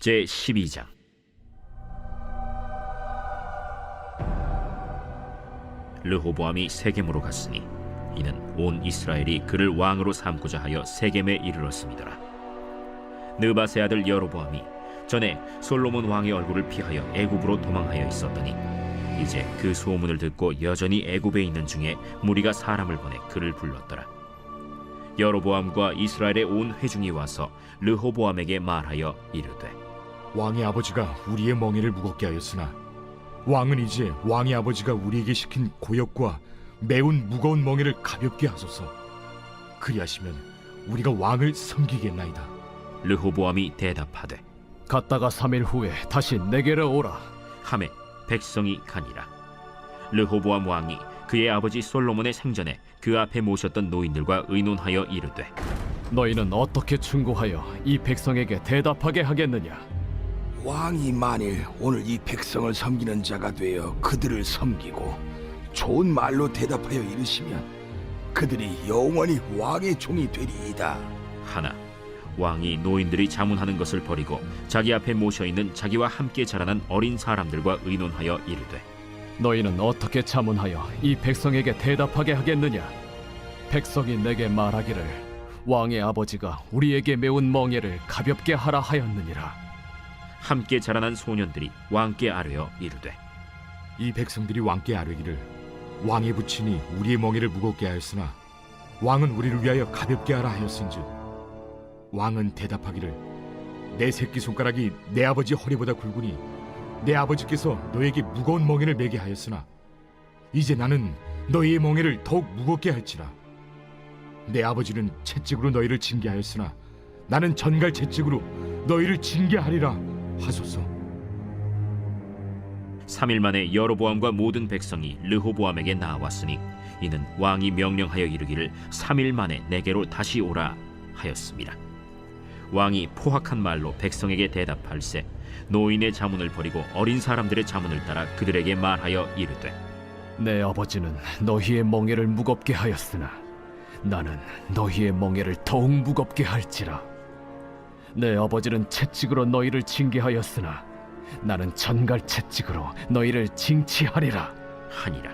제12장. 르호보암이 세겜으로 갔으니 이는 온 이스라엘이 그를 왕으로 삼고자 하여 세겜에 이르렀음이더라. 느밧의 아들 여로보암이 전에 솔로몬 왕의 얼굴을 피하여 애굽으로 도망하여 있었더니 이제 그 소문을 듣고 여전히 애굽에 있는 중에 무리가 사람을 보내 그를 불렀더라. 여로보암과 이스라엘의 온 회중이 와서 르호보암에게 말하여 이르되, 왕의 아버지가 우리의 멍에를 무겁게 하였으나 왕은 이제 왕의 아버지가 우리에게 시킨 고역과 매운 무거운 멍에를 가볍게 하소서. 그리하시면 우리가 왕을 섬기겠나이다. 르호보암이 대답하되, 갔다가 3일 후에 다시 내게로 오라. 하매 백성이 가니라. 르호보암 왕이 그의 아버지 솔로몬의 생전에 그 앞에 모셨던 노인들과 의논하여 이르되, 너희는 어떻게 충고하여 이 백성에게 대답하게 하겠느냐? 왕이 만일 오늘 이 백성을 섬기는 자가 되어 그들을 섬기고 좋은 말로 대답하여 이르시면 그들이 영원히 왕의 종이 되리이다 하나 왕이 노인들이 자문하는 것을 버리고 자기 앞에 모셔있는 자기와 함께 자라난 어린 사람들과 의논하여 이르되, 너희는 어떻게 자문하여 이 백성에게 대답하게 하겠느냐? 백성이 내게 말하기를 왕의 아버지가 우리에게 매운 멍에를 가볍게 하라 하였느니라. 함께 자라난 소년들이 왕께 아뢰어 이르되, 이 백성들이 왕께 아뢰기를 왕의 부친이 우리의 멍에를 무겁게 하였으나 왕은 우리를 위하여 가볍게 하라 하였은즉 왕은 대답하기를 내 새끼손가락이 내 아버지 허리보다 굵으니 내 아버지께서 너에게 무거운 멍에를 매게 하였으나 이제 나는 너희의 멍에를 더욱 무겁게 할지라. 내 아버지는 채찍으로 너희를 징계하였으나 나는 전갈 채찍으로 너희를 징계하리라 하소서. 3일 만에 여로보암과 모든 백성이 르호보암에게 나왔으니 이는 왕이 명령하여 이르기를 3일 만에 내게로 다시 오라 하였습니다. 왕이 포악한 말로 백성에게 대답할세 노인의 자문을 버리고 어린 사람들의 자문을 따라 그들에게 말하여 이르되, 내 아버지는 너희의 멍에를 무겁게 하였으나 나는 너희의 멍에를 더욱 무겁게 할지라. 내 아버지는 채찍으로 너희를 징계하였으나 나는 전갈 채찍으로 너희를 징치하리라 하니라.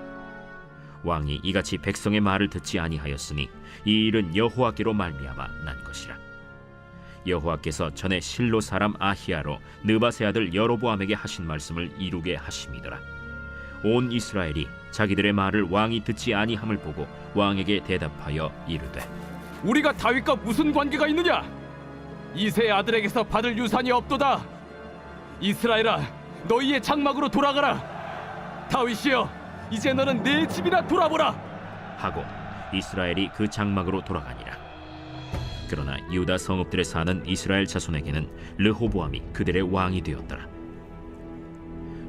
왕이 이같이 백성의 말을 듣지 아니하였으니 이 일은 여호와께로 말미암아 난 것이라. 여호와께서 전에 실로 사람 아히야로 느밧의 아들 여로보암에게 하신 말씀을 이루게 하심이더라. 온 이스라엘이 자기들의 말을 왕이 듣지 아니함을 보고 왕에게 대답하여 이르되, 우리가 다윗과 무슨 관계가 있느냐? 이새의 아들에게서 받을 유산이 없도다. 이스라엘아, 너희의 장막으로 돌아가라. 다윗이여, 이제 너는 내 집이나 돌아보라 하고 이스라엘이 그 장막으로 돌아가니라. 그러나 유다 성읍들에 사는 이스라엘 자손에게는 르호보암이 그들의 왕이 되었더라.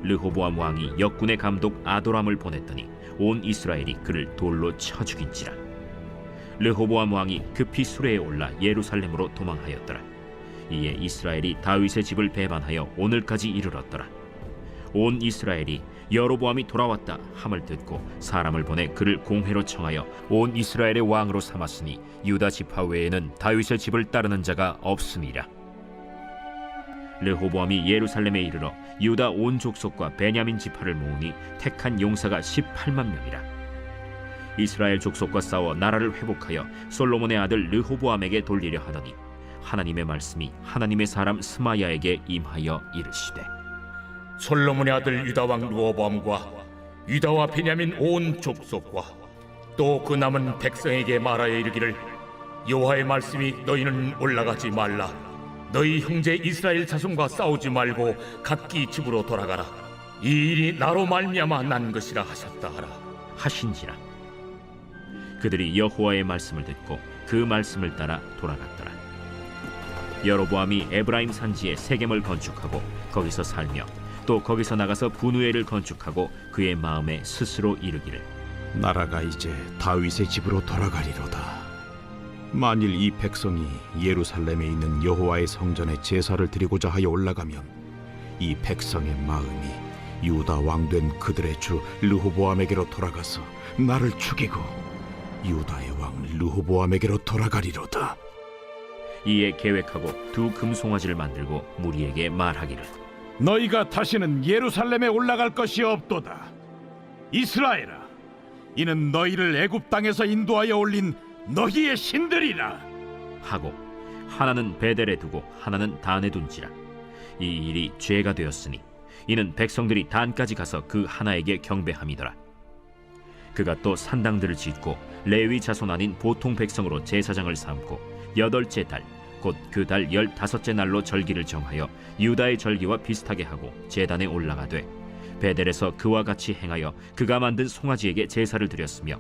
르호보암 왕이 역군의 감독 아도람을 보냈더니 온 이스라엘이 그를 돌로 쳐 죽인지라. 르호보암 왕이 급히 수레에 올라 예루살렘으로 도망하였더라. 이에 이스라엘이 다윗의 집을 배반하여 오늘까지 이르렀더라. 온 이스라엘이 여로보암이 돌아왔다 함을 듣고 사람을 보내 그를 공회로 청하여 온 이스라엘의 왕으로 삼았으니 유다 지파 외에는 다윗의 집을 따르는 자가 없음이라. 르호보암이 예루살렘에 이르러 유다 온 족속과 베냐민 지파를 모으니 택한 용사가 18만 명이라. 이스라엘 족속과 싸워 나라를 회복하여 솔로몬의 아들 르호보암에게 돌리려 하더니 하나님의 말씀이 하나님의 사람 스마야에게 임하여 이르시되, 솔로몬의 아들 유다왕 르호보암과 유다와 베냐민 온 족속과 또 그 남은 백성에게 말하여 이르기를 여호와의 말씀이 너희는 올라가지 말라. 너희 형제 이스라엘 자손과 싸우지 말고 각기 집으로 돌아가라. 이 일이 나로 말미암아 난 것이라 하셨다 하라 하신지라. 그들이 여호와의 말씀을 듣고 그 말씀을 따라 돌아갔더라. 여로보암이 에브라임 산지에 세겜을 건축하고 거기서 살며 또 거기서 나가서 분우엘을 건축하고 그의 마음에 스스로 이르기를, 나라가 이제 다윗의 집으로 돌아가리로다. 만일 이 백성이 예루살렘에 있는 여호와의 성전에 제사를 드리고자 하여 올라가면 이 백성의 마음이 유다 왕된 그들의 주 르호보암에게로 돌아가서 나를 죽이고 유다의 왕 르호보암에게로 돌아가리로다. 이에 계획하고 두 금송아지를 만들고 무리에게 말하기를 너희가 다시는 예루살렘에 올라갈 것이 없도다. 이스라엘아, 이는 너희를 애굽 땅에서 인도하여 올린 너희의 신들이라. 하고 하나는 베델에 두고 하나는 단에 둔지라. 이 일이 죄가 되었으니 이는 백성들이 단까지 가서 그 하나에게 경배함이더라. 그가 또 산당들을 짓고 레위 자손 아닌 보통 백성으로 제사장을 삼고 8째 달 곧 그 달 15째 날로 절기를 정하여 유다의 절기와 비슷하게 하고 제단에 올라가되 베델에서 그와 같이 행하여 그가 만든 송아지에게 제사를 드렸으며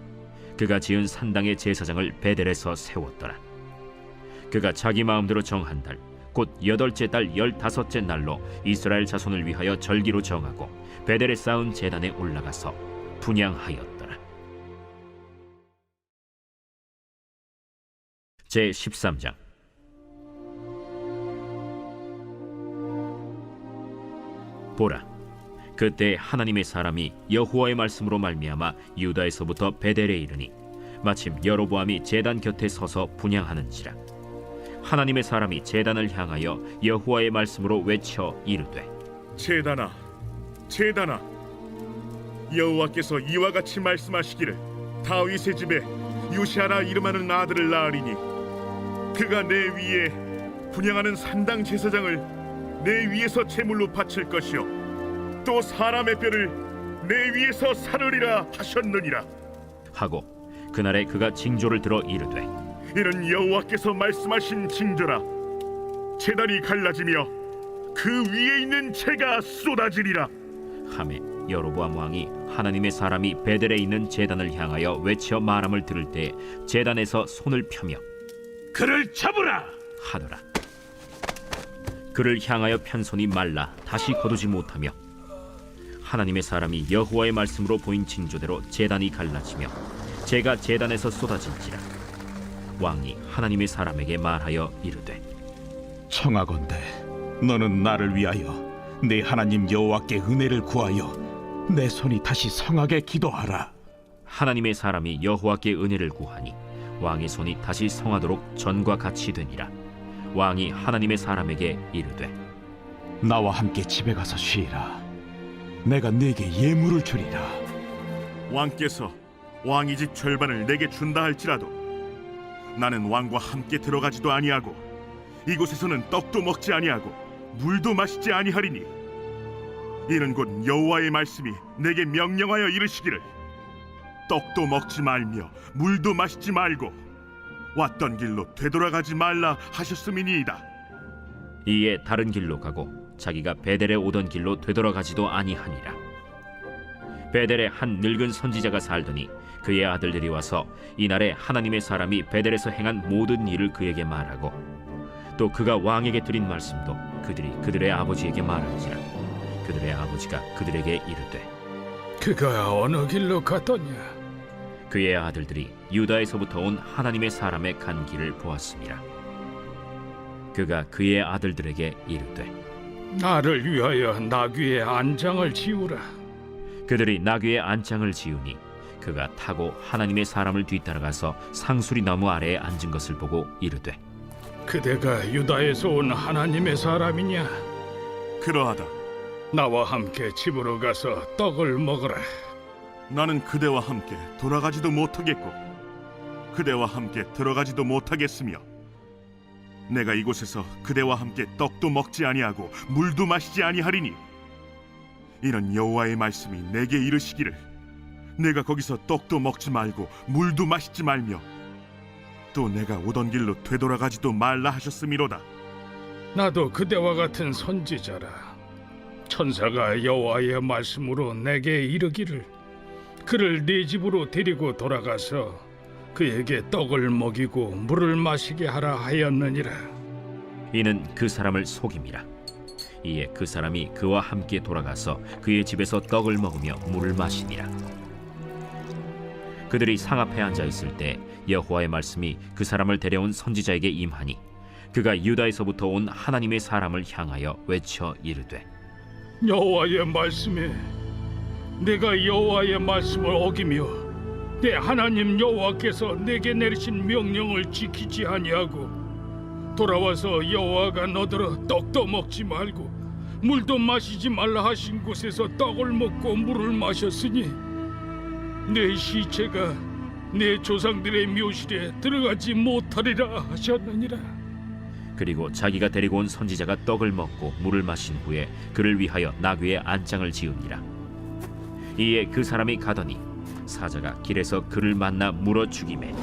그가 지은 산당의 제사장을 베델에서 세웠더라. 그가 자기 마음대로 정한 달 곧 8째 달 15째 날로 이스라엘 자손을 위하여 절기로 정하고 베델에 쌓은 제단에 올라가서 분향하였더라. 제 13장. 보라, 그때 하나님의 사람이 여호와의 말씀으로 말미암아 유다에서부터 베델에 이르니 마침 여로보암이 제단 곁에 서서 분향하는지라. 하나님의 사람이 제단을 향하여 여호와의 말씀으로 외쳐 이르되 제단아, 제단아, 여호와께서 이와 같이 말씀하시기를 다윗의 집에 요시아라 이름하는 아들을 낳으리니 그가 내 위에 분향하는 산당 제사장을 내 위에서 제물로 바칠 것이요 또 사람의 뼈를 내 위에서 사르리라 하셨느니라. 하고 그날에 그가 징조를 들어 이르되 이는 여호와께서 말씀하신 징조라. 제단이 갈라지며 그 위에 있는 재가 쏟아지리라. 하매 여로보암 왕이 하나님의 사람이 베델에 있는 제단을 향하여 외쳐 말함을 들을 때 제단에서 손을 펴며 그를 잡으라. 하더라. 그를 향하여 편 손이 말라 다시 거두지 못하며 하나님의 사람이 여호와의 말씀으로 보인 징조대로 제단이 갈라지며 재가 제단에서 쏟아진지라. 왕이 하나님의 사람에게 말하여 이르되 청하건대 너는 나를 위하여 내 하나님 여호와께 은혜를 구하여 내 손이 다시 성하게 기도하라. 하나님의 사람이 여호와께 은혜를 구하니 왕의 손이 다시 성하도록 전과 같이 되니라. 왕이 하나님의 사람에게 이르되 나와 함께 집에 가서 쉬라. 내가 네게 예물을 주리라. 왕께서 왕의 집 절반을 내게 준다 할지라도 나는 왕과 함께 들어가지도 아니하고 이곳에서는 떡도 먹지 아니하고 물도 마시지 아니하리니 이는 곧 여호와의 말씀이 내게 명령하여 이르시기를 떡도 먹지 말며 물도 마시지 말고 왔던 길로 되돌아가지 말라 하셨음이니이다. 이에 다른 길로 가고 자기가 베델에 오던 길로 되돌아가지도 아니하니라. 베델에 한 늙은 선지자가 살더니 그의 아들들이 와서 이날에 하나님의 사람이 베델에서 행한 모든 일을 그에게 말하고 또 그가 왕에게 드린 말씀도 그들이 그들의 아버지에게 말한지라. 그들의 아버지가 그들에게 이르되 그가 어느 길로 갔더냐? 그의 아들들이 유다에서부터 온 하나님의 사람의 간 길을 보았습니다. 그가 그의 아들들에게 이르되 나를 위하여 나귀의 안장을 지우라. 그들이 나귀의 안장을 지으니 그가 타고 하나님의 사람을 뒤따라가서 상수리 나무 아래에 앉은 것을 보고 이르되 그대가 유다에서 온 하나님의 사람이냐? 그러하다. 나와 함께 집으로 가서 떡을 먹으라. 나는 그대와 함께 돌아가지도 못하겠고 그대와 함께 들어가지도 못하겠으며 내가 이곳에서 그대와 함께 떡도 먹지 아니하고 물도 마시지 아니하리니 이는 여호와의 말씀이 내게 이르시기를 내가 거기서 떡도 먹지 말고 물도 마시지 말며 또 내가 오던 길로 되돌아가지도 말라 하셨음이로다. 나도 그대와 같은 선지자라. 천사가 여호와의 말씀으로 내게 이르기를 그를 네 집으로 데리고 돌아가서 그에게 떡을 먹이고 물을 마시게 하라 하였느니라. 이는 그 사람을 속임이라. 이에 그 사람이 그와 함께 돌아가서 그의 집에서 떡을 먹으며 물을 마시니라. 그들이 상 앞에 앉아 있을 때 여호와의 말씀이 그 사람을 데려온 선지자에게 임하니 그가 유다에서부터 온 하나님의 사람을 향하여 외쳐 이르되 여호와의 말씀에 내가 여호와의 말씀을 어기며 내 하나님 여호와께서 내게 내리신 명령을 지키지 아니하고 돌아와서 여호와가 너더러 떡도 먹지 말고 물도 마시지 말라 하신 곳에서 떡을 먹고 물을 마셨으니 내 시체가 내 조상들의 묘실에 들어가지 못하리라 하셨느니라. 그리고 자기가 데리고 온 선지자가 떡을 먹고 물을 마신 후에 그를 위하여 나귀의 안장을 지으니라. 이에 그 사람이 가더니 사자가 길에서 그를 만나 물어 죽이매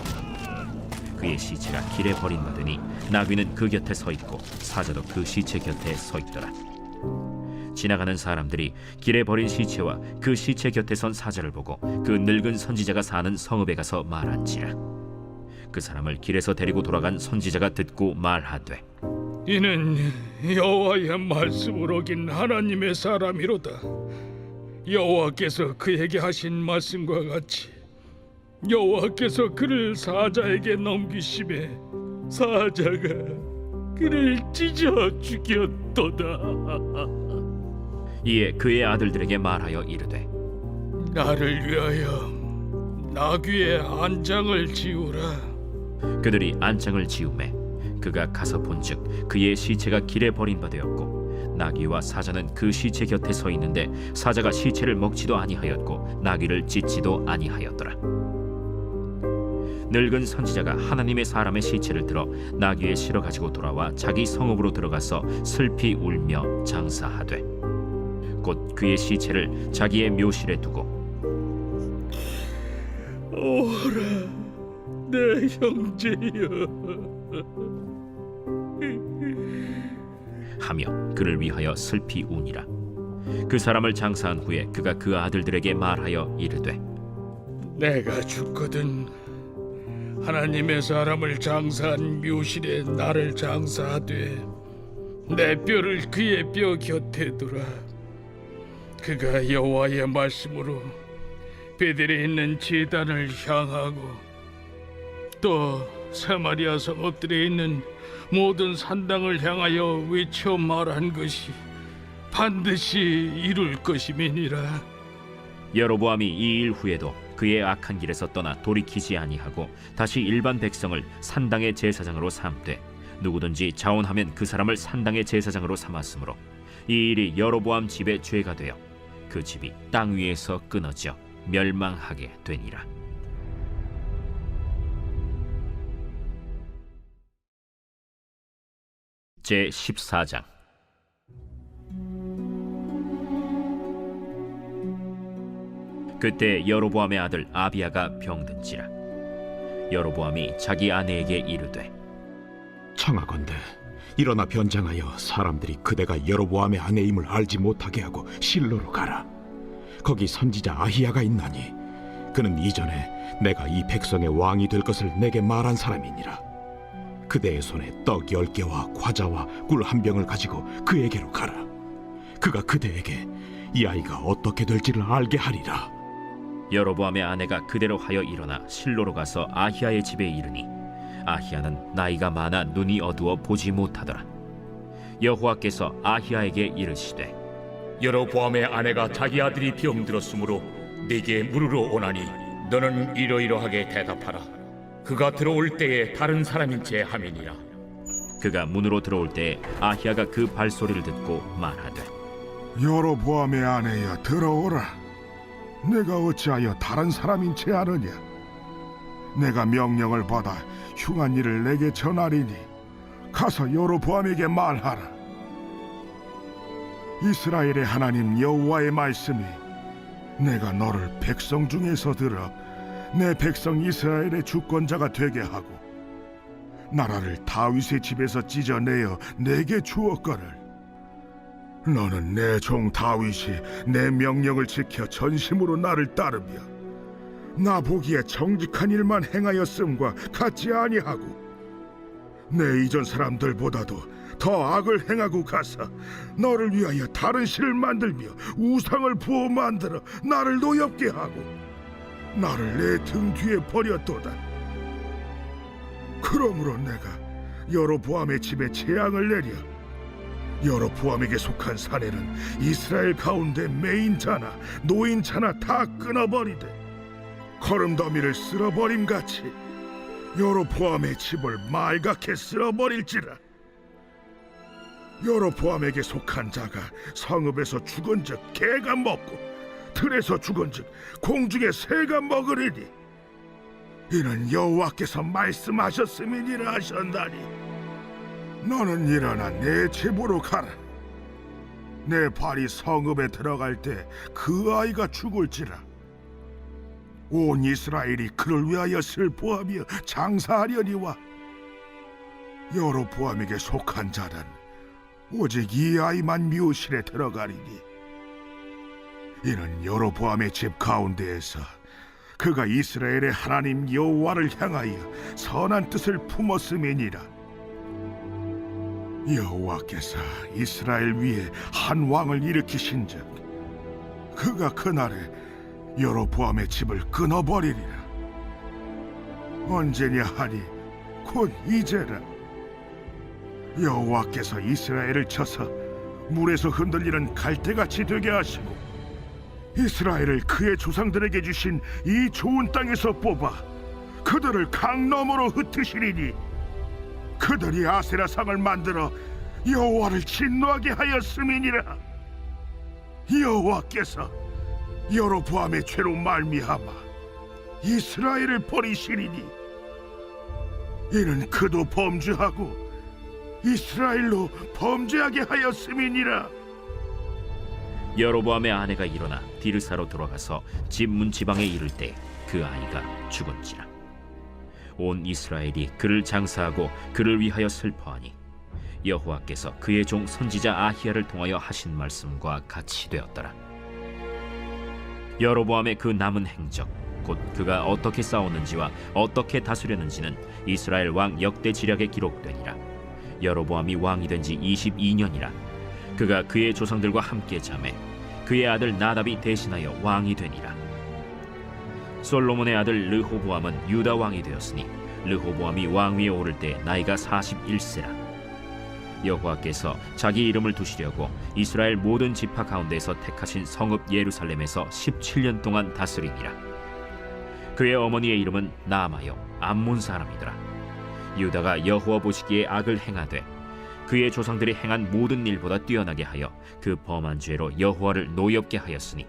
그의 시체가 길에 버림받으니 나귀는 그 곁에 서 있고 사자도 그 시체 곁에 서 있더라. 지나가는 사람들이 길에 버린 시체와 그 시체 곁에 선 사자를 보고 그 늙은 선지자가 사는 성읍에 가서 말한지라. 그 사람을 길에서 데리고 돌아간 선지자가 듣고 말하되 이는 여호와의 말씀을 어긴 하나님의 사람이로다. 여호와께서 그에게 하신 말씀과 같이 여호와께서 그를 사자에게 넘기심에 사자가 그를 찢어 죽였도다. 이에 그의 아들들에게 말하여 이르되 나를 위하여 나귀의 안장을 지우라. 그들이 안장을 지우매 그가 가서 본즉 그의 시체가 길에 버림받았고 나귀와 사자는 그 시체 곁에 서 있는데 사자가 시체를 먹지도 아니하였고 나귀를 찢지도 아니하였더라. 늙은 선지자가 하나님의 사람의 시체를 들어 나귀에 실어 가지고 돌아와 자기 성읍으로 들어가서 슬피 울며 장사하되 곧 그의 시체를 자기의 묘실에 두고 오라 내 형제여 하며 그를 위하여 슬피 우니라. 그 사람을 장사한 후에 그가 그 아들들에게 말하여 이르되 내가 죽거든 하나님의 사람을 장사한 묘실에 나를 장사하되 내 뼈를 그의 뼈 곁에 두라. 그가 여호와의 말씀으로 베델에 있는 제단을 향하고 또 사마리아 성읍들에 있는 모든 산당을 향하여 외쳐 말한 것이 반드시 이룰 것임이니라. 여로보암이 이 일 후에도 그의 악한 길에서 떠나 돌이키지 아니하고 다시 일반 백성을 산당의 제사장으로 삼되 누구든지 자원하면 그 사람을 산당의 제사장으로 삼았으므로 이 일이 여로보암 집의 죄가 되어 그 집이 땅 위에서 끊어져 멸망하게 되니라. 제 14장. 그때 여로보암의 아들 아비야가 병든지라. 여로보암이 자기 아내에게 이르되 청하건대 일어나 변장하여 사람들이 그대가 여로보암의 아내임을 알지 못하게 하고 실로로 가라. 거기 선지자 아히야가 있나니 그는 이전에 내가 이 백성의 왕이 될 것을 내게 말한 사람이니라. 그대의 손에 떡 10개와 과자와 꿀 1병을 가지고 그에게로 가라. 그가 그대에게 이 아이가 어떻게 될지를 알게 하리라. 여로보암의 아내가 그대로 하여 일어나 실로로 가서 아히야의 집에 이르니 아히야는 나이가 많아 눈이 어두워 보지 못하더라. 여호와께서 아히야에게 이르시되 여로보암의 아내가 자기 아들이 병들었으므로 네게 물으러 오나니 너는 이러이러하게 대답하라. 그가 들어올 때에 다른 사람인 채 함이니라. 그가 문으로 들어올 때에 아히야가 그 발소리를 듣고 말하되 여로보암의 아내여 들어오라. 내가 어찌하여 다른 사람인 채 하느냐. 내가 명령을 받아 흉한 일을 내게 전하리니 가서 여로보암에게 말하라. 이스라엘의 하나님 여호와의 말씀이 내가 너를 백성 중에서 들어 내 백성 이스라엘의 주권자가 되게 하고 나라를 다윗의 집에서 찢어내어 내게 주었거늘 너는 내 종 다윗이 내 명령을 지켜 전심으로 나를 따르며 나 보기에 정직한 일만 행하였음과 같지 아니하고 내 이전 사람들보다도 더 악을 행하고 가서 너를 위하여 다른 신을 만들며 우상을 부어 만들어 나를 노엽게 하고 나를 내 등 뒤에 버렸도다. 그러므로 내가 여로보암의 집에 재앙을 내려 여로보암에게 속한 사내는 이스라엘 가운데 매인자나 노인자나 다 끊어버리되 거름더미를 쓸어버림같이 여로보암의 집을 말갛게 쓸어버릴지라. 여로보암에게 속한 자가 성읍에서 죽은즉 개가 먹고 들에서 죽은즉 공중의 새가 먹으리니 이는 여호와께서 말씀하셨음이니라 하셨나니 너는 일어나 내 집으로 가라. 내 발이 성읍에 들어갈 때 그 아이가 죽을지라. 온 이스라엘이 그를 위하여 슬퍼하며 장사하려니와 여로보암에게 속한 자는 오직 이 아이만 묘실에 들어가리니 이는 여로보암의 집 가운데에서 그가 이스라엘의 하나님 여호와를 향하여 선한 뜻을 품었음이니라. 여호와께서 이스라엘 위에 한 왕을 일으키신즉 그가 그날에 여로보암의 집을 끊어버리리라. 언제냐 하니 곧 이제라. 여호와께서 이스라엘을 쳐서 물에서 흔들리는 갈대같이 되게 하시고 이스라엘을 그의 조상들에게 주신 이 좋은 땅에서 뽑아 그들을 강 너머로 흩으시리니 그들이 아세라 상을 만들어 여호와를 진노하게 하였음이니라. 여호와께서 여로보암의 죄로 말미암아 이스라엘을 버리시리니 이는 그도 범죄하고 이스라엘로 범죄하게 하였음이니라. 여로보암의 아내가 일어나 디르사로 돌아가서 집 문지방에 이를 때 그 아이가 죽은지라. 온 이스라엘이 그를 장사하고 그를 위하여 슬퍼하니 여호와께서 그의 종 선지자 아히야를 통하여 하신 말씀과 같이 되었더라. 여로보암의 그 남은 행적 곧 그가 어떻게 싸웠는지와 어떻게 다스렸는지는 이스라엘 왕 역대 지략에 기록되니라. 여로보암이 왕이 된 지 22년이라. 그가 그의 조상들과 함께 잠에 그의 아들 나답이 대신하여 왕이 되니라. 솔로몬의 아들 르호보암은 유다 왕이 되었으니 르호보암이 왕위에 오를 때 나이가 41세라. 여호와께서 자기 이름을 두시려고 이스라엘 모든 지파 가운데서 택하신 성읍 예루살렘에서 17년 동안 다스리니라. 그의 어머니의 이름은 나아마요 암몬 사람이더라. 유다가 여호와 보시기에 악을 행하되 그의 조상들이 행한 모든 일보다 뛰어나게 하여 그 범한 죄로 여호와를 노엽게 하였으니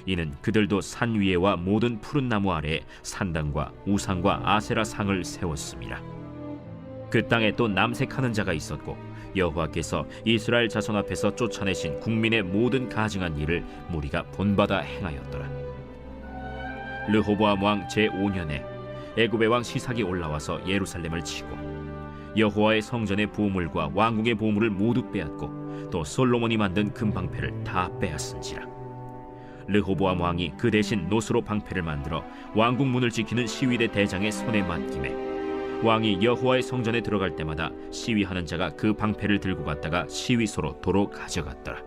이는 그들도 산 위에와 모든 푸른 나무 아래에 산당과 우상과 아세라 상을 세웠습니다. 그 땅에 또 남색하는 자가 있었고 여호와께서 이스라엘 자손 앞에서 쫓아내신 국민의 모든 가증한 일을 무리가 본받아 행하였더라. 르호보암 왕 제5년에 애굽의 왕 시삭이 올라와서 예루살렘을 치고 여호와의 성전의 보물과 왕궁의 보물을 모두 빼앗고 또 솔로몬이 만든 금방패를 다 빼앗은지라. 르호보암 왕이 그 대신 노스로 방패를 만들어 왕궁 문을 지키는 시위대 대장의 손에 맡김에 왕이 여호와의 성전에 들어갈 때마다 시위하는 자가 그 방패를 들고 갔다가 시위소로 도로 가져갔더라.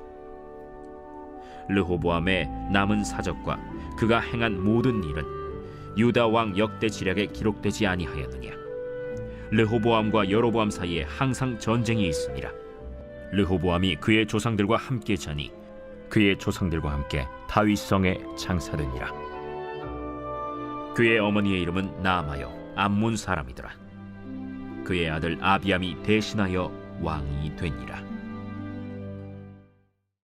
르호보암의 남은 사적과 그가 행한 모든 일은 유다 왕 역대 지략에 기록되지 아니하였느냐. 르호보암과 여로보암 사이에 항상 전쟁이 있으니라. 르호보암이 그의 조상들과 함께 자니 그의 조상들과 함께 다윗성에 장사되니라. 그의 어머니의 이름은 나아마요 암몬 사람이더라. 그의 아들 아비암이 대신하여 왕이 되니라.